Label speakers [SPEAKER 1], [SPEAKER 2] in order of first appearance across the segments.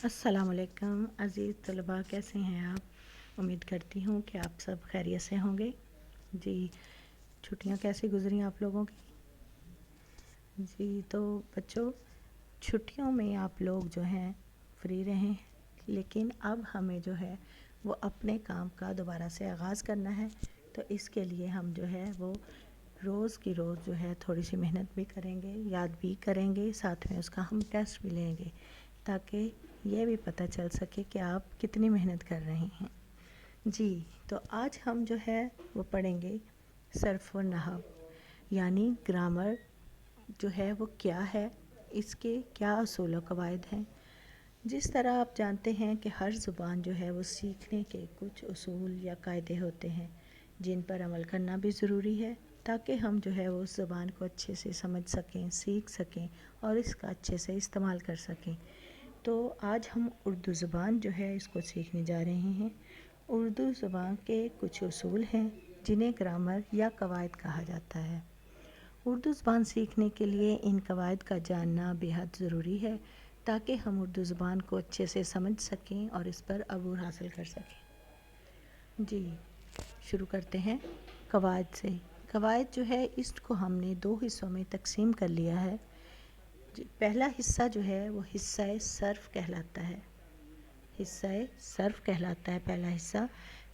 [SPEAKER 1] अस्सलाम वालेकुम अज़ीज़ तलबा, कैसे हैं आप। उम्मीद करती हूँ कि आप सब खैरियत से होंगे। जी, छुट्टियाँ कैसी गुज़री आप लोगों की। जी तो बच्चों, छुट्टियों में आप लोग जो हैं फ्री रहें, लेकिन अब हमें जो है वो अपने काम का दोबारा से आगाज़ करना है। तो इसके लिए हम जो है वो रोज़ की रोज़ जो है थोड़ी सी मेहनत भी करेंगे, याद भी करेंगे, साथ में उसका हम टेस्ट भी लेंगे, ताकि ये भी पता चल सके कि आप कितनी मेहनत कर रहे हैं। जी, तो आज हम जो है वो पढ़ेंगे सर्फ़ व नहव, यानी ग्रामर जो है वो क्या है, इसके क्या असूल व कवायद हैं। जिस तरह आप जानते हैं कि हर ज़ुबान जो है वो सीखने के कुछ उसूल या कायदे होते हैं, जिन पर अमल करना भी ज़रूरी है, ताकि हम जो है वो उस ज़ुबान को अच्छे से समझ सकें, सीख सकें और इसका अच्छे से इस्तेमाल कर सकें। तो आज हम उर्दू ज़ुबान जो है इसको सीखने जा रहे हैं। उर्दू ज़ुबान के कुछ उसूल हैं जिन्हें ग्रामर या कवायद कहा जाता है। उर्दू ज़ुबान सीखने के लिए इन कवायद का जानना बेहद ज़रूरी है, ताकि हम उर्दू ज़ुबान को अच्छे से समझ सकें और इस पर अबूर हासिल कर सकें। जी, शुरू करते हैं कवायद से। कवायद जो है इसको हमने दो हिस्सों में तकसीम कर लिया है। पहला हिस्सा जो है वो हिस्सा सर्फ कहलाता है। हिस्सा सर्फ कहलाता है पहला हिस्सा,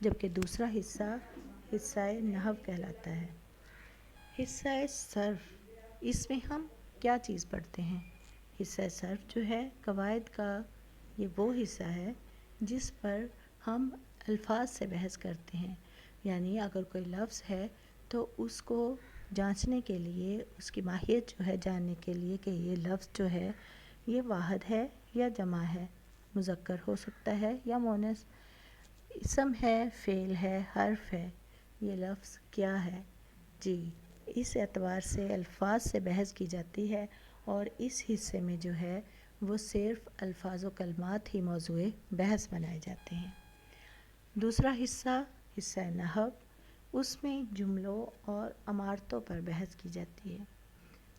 [SPEAKER 1] जबकि दूसरा हिस्सा हिस्सा नहव कहलाता है। हिस्सा सर्फ, इसमें हम क्या चीज़ पढ़ते हैं। हिस्सा सर्फ जो है कवायद का ये वो हिस्सा है जिस पर हम अल्फाज से बहस करते हैं। यानी अगर कोई लफ्ज़ है तो उसको जांचने के लिए, उसकी माहियत जो है जानने के लिए कि ये लफ्ज़ जो है ये वाहिद है या जमा है, मुज़क्कर हो सकता है या मोनस, इसम है, फ़ेल है, हर्फ है, ये लफ्ज़ क्या है। जी, इस एतबार से अल्फाज से बहस की जाती है और इस हिस्से में जो है वो सिर्फ़ अल्फाज व कलमात ही मौज़ूए बहस बनाए जाते हैं। दूसरा हिस्सा हिस्सा नहव, उसमें जुमलों और अमारतों पर बहस की जाती है।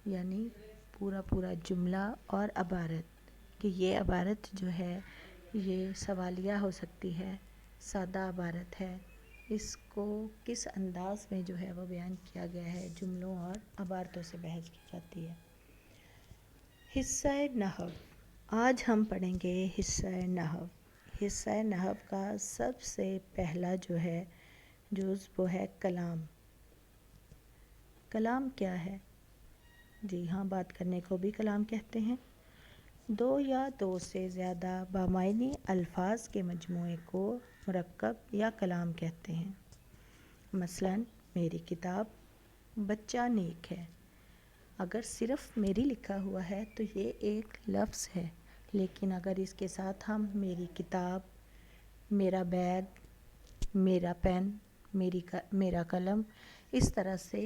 [SPEAKER 1] यानी पूरा जुमला और अबारत, कि ये अबारत जो है ये सवालिया हो सकती है, सादा अबारत है, इसको किस अंदाज में जो है वो बयान किया गया है, जुमलों और अबारतों से बहस की जाती है। हिस्सा नहव, आज हम पढ़ेंगे हिस्सा नहव। हिस्सा नहव का सबसे पहला जो है जुज़ वो है कलाम। कलाम क्या है। जी हाँ, बात करने को भी कलाम कहते हैं। दो या दो से ज़्यादा बामायनी अल्फाज के मजमूए को मुरक्कब या कलाम कहते हैं। मसलन मेरी किताब, बच्चा नेक है। अगर सिर्फ़ मेरी लिखा हुआ है तो ये एक लफ्ज़ है, लेकिन अगर इसके साथ हम मेरी किताब, मेरा बैग, मेरा पेन, मेरा कलम, इस तरह से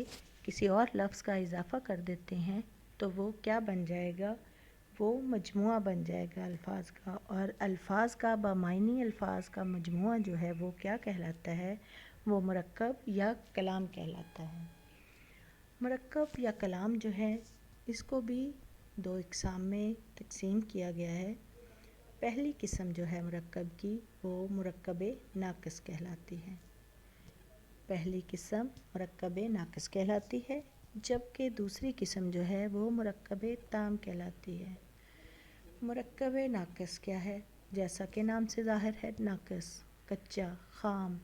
[SPEAKER 1] किसी और लफ्ज़ का इजाफ़ा कर देते हैं तो वो क्या बन जाएगा, वो मजमुआ बन जाएगा अल्फाज का। और अल्फाज का, बामायनी अल्फाज का मजमुआ जो है वो क्या कहलाता है, वो मुरक्कब या कलाम कहलाता है। मुरक्कब या कलाम जो है इसको भी दो इक़साम में तकसीम किया गया है। पहली किस्म जो है मुरक्कब की वो मुरक्कब नाक़िस कहलाती है। पहली किस्म मुरक्कब नाक़िस कहलाती है, जबकि दूसरी किस्म जो है वो मुरक्कब ताम कहलाती है। मुरक्कब नाक़िस क्या है, जैसा कि नाम से ज़ाहिर है, नाक़िस, कच्चा, ख़ाम।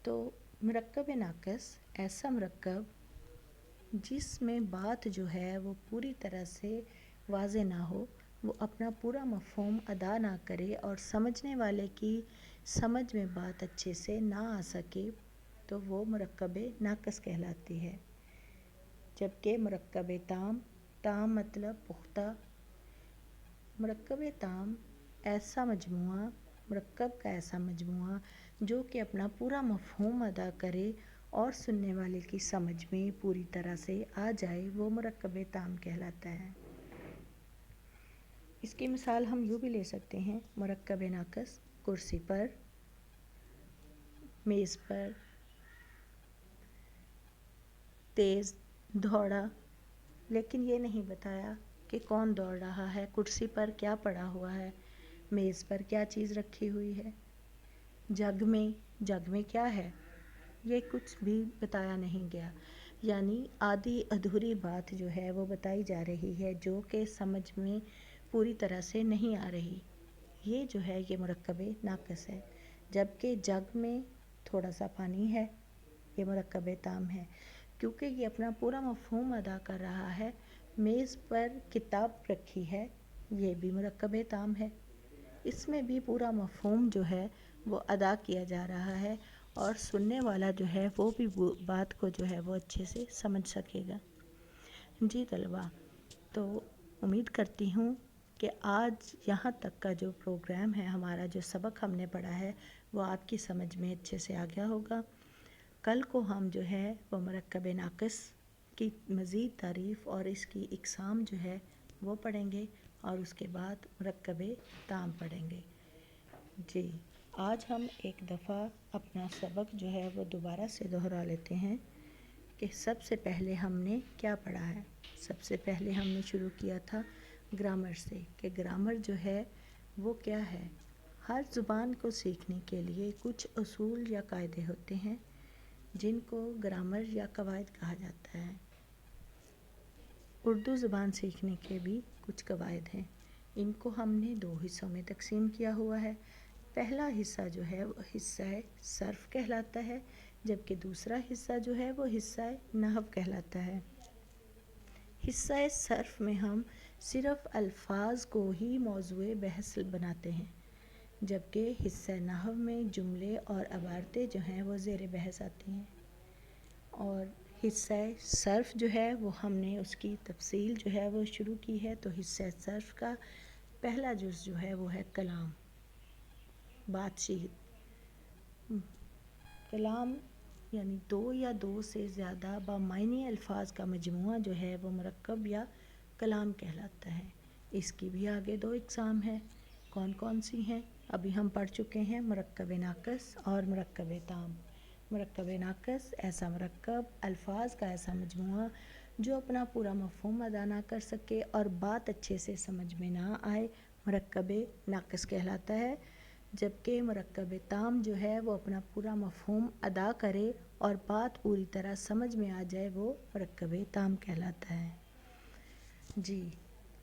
[SPEAKER 1] तो मुरक्कब नाक़िस ऐसा मुरक्कब जिसमें बात जो है वो पूरी तरह से वाज़े ना हो, वो अपना पूरा मफ़हूम अदा ना करे और समझने वाले की समझ में बात अच्छे से ना आ सके, तो वो मुरक्कब नाक़िस कहलाती है। जबकि मुरक्कब ताम, ताम मतलब पुख्ता, मुरक्कब ताम ऐसा मजमुआ, मुरक्कब का ऐसा मजमुआ जो कि अपना पूरा मफ़हूम अदा करे और सुनने वाले की समझ में पूरी तरह से आ जाए, वो मुरक्कब ताम कहलाता है। इसकी मिसाल हम यूँ भी ले सकते हैं, मुरक्कब नाक़िस कुर्सी पर, मेज़ पर, तेज़ दौड़ा, लेकिन ये नहीं बताया कि कौन दौड़ रहा है, कुर्सी पर क्या पड़ा हुआ है, میز پر کیا چیز رکھی ہوئی ہے، جگ میں کیا ہے، یہ کچھ بھی بتایا نہیں گیا، یعنی آدھی ادھوری بات جو ہے وہ بتائی جا رہی ہے جو کہ سمجھ میں پوری طرح سے نہیں آ رہی۔ یہ جو ہے یہ مرکب ناقص ہے، جبکہ جگ میں تھوڑا سا پانی ہے، یہ مرکب تام ہے، کیونکہ یہ اپنا پورا مفہوم ادا کر رہا ہے۔ میز پر کتاب رکھی ہے، یہ بھی مرکب تام ہے، اس میں بھی پورا مفہوم جو ہے وہ ادا کیا جا رہا ہے، اور سننے والا جو ہے وہ بھی بات کو جو ہے وہ اچھے سے سمجھ سکے گا۔ جی طلباء، تو امید کرتی ہوں کہ آج یہاں تک کا جو پروگرام ہے، ہمارا جو سبق ہم نے پڑھا ہے وہ آپ کی سمجھ میں اچھے سے آ گیا ہوگا۔ کل کو ہم جو ہے وہ مرکب ناقص کی مزید تعریف اور اس کی اقسام جو ہے وہ پڑھیں گے، اور اس کے بعد مرکب تام پڑھیں گے۔ جی، آج ہم ایک دفعہ اپنا سبق جو ہے وہ دوبارہ سے دہرا لیتے ہیں کہ سب سے پہلے ہم نے کیا پڑھا ہے۔ سب سے پہلے ہم نے شروع کیا تھا گرامر سے، کہ گرامر جو ہے وہ کیا ہے۔ ہر زبان کو سیکھنے کے لیے کچھ اصول یا قاعدے ہوتے ہیں جن کو گرامر یا قواعد کہا جاتا ہے۔ اردو زبان سیکھنے کے بھی کچھ قواعد ہیں، ان کو ہم نے 2 حصوں میں تقسیم کیا ہوا ہے۔ پہلا حصہ جو ہے وہ حصہ صرف کہلاتا ہے، جبکہ دوسرا حصہ جو ہے وہ حصہ نحو کہلاتا ہے۔ حصہ صرف میں ہم صرف الفاظ کو ہی موضوع بحث بناتے ہیں، جبکہ حصہ نحو میں جملے اور عبارتیں جو ہیں وہ زیر بحث آتی ہیں۔ اور حصہ صرف جو ہے وہ ہم نے اس کی تفصیل جو ہے وہ شروع کی ہے، تو حصہ صرف کا پہلا جز جو ہے وہ ہے کلام، بات چیت۔ کلام یعنی 2 یا 2 سے زیادہ بامعنی الفاظ کا مجموعہ جو ہے وہ مرکب یا کلام کہلاتا ہے۔ اس کی بھی آگے 2 اقسام ہیں، کون کون سی ہیں؟ ابھی ہم پڑھ چکے ہیں، مرکب ناقص اور مرکب تام۔ مرکب ناقص ایسا مرکب، الفاظ کا ایسا مجموعہ جو اپنا پورا مفہوم ادا نہ کر سکے اور بات اچھے سے سمجھ میں نہ آئے، مرکب ناقص کہلاتا ہے، جبکہ مرکب تام جو ہے وہ اپنا پورا مفہوم ادا کرے اور بات پوری طرح سمجھ میں آ جائے، وہ مرکب تام کہلاتا ہے۔ جی،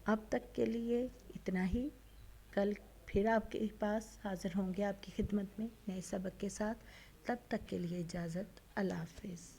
[SPEAKER 1] اب تک کے لیے اتنا ہی۔ کل پھر آپ کے پاس حاضر ہوں گے آپ کی خدمت میں نئے سبق کے ساتھ۔ تب تک کے لیے اجازت، اللہ حافظ۔